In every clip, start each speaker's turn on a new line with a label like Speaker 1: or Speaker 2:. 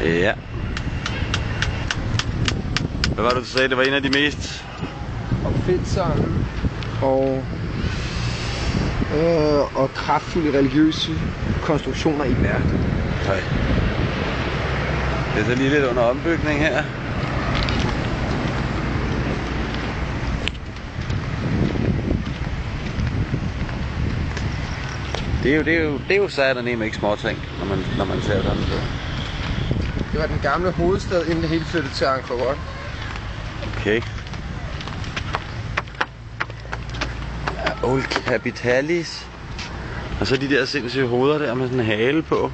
Speaker 1: Ja. Hvad var det, du sagde? Det var en af de mest
Speaker 2: opfindsomme og kraftfulde religiøse konstruktioner i verden.
Speaker 1: Nej. Det er så lige lidt under ombygning her. Det er jo sataneme ikke småting, når man ser sådan der.
Speaker 2: Det var den gamle hovedstad, inden det hele flyttede til Angkor Wat.
Speaker 1: Okay. Ja, Old Capitalis. Og så de der sindssyge hoveder der med sådan en hale på.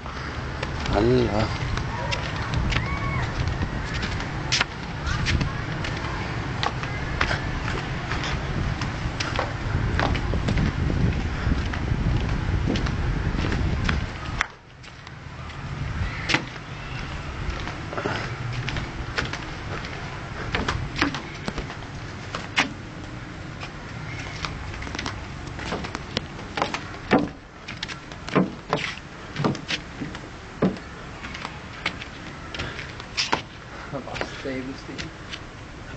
Speaker 1: Hold da.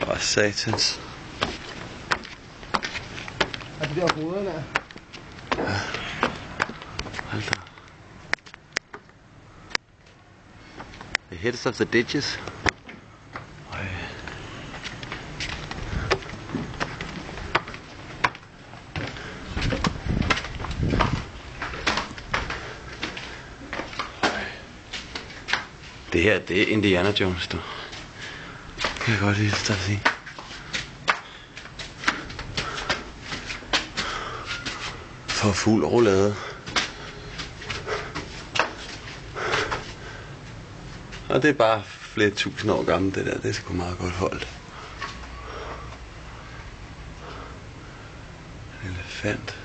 Speaker 1: Åh, satans.
Speaker 2: Og de der hoveder der.
Speaker 1: Ja. Hold da. The heads of the ditches. Øj. Det her, det er Indiana Jones, du. Det kan jeg godt lide at sige. For fuld roulade. Og det er bare flere tusind år gammelt, det der. Det er sgu meget godt holdt. En elefant.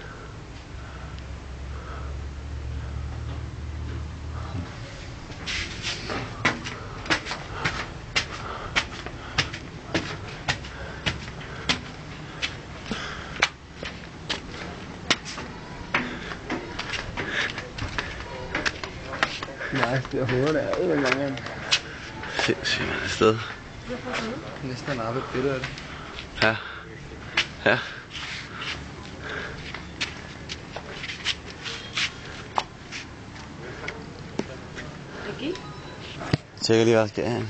Speaker 2: Nej, det er hoveder der er mange.
Speaker 1: Sindssygt man et sted.
Speaker 2: Næsten en arbejde billede af det.
Speaker 1: Ja. Ja.
Speaker 3: Okay.
Speaker 1: Jeg tjekker lige, hvad jeg skal have.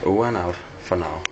Speaker 1: Over and out for now.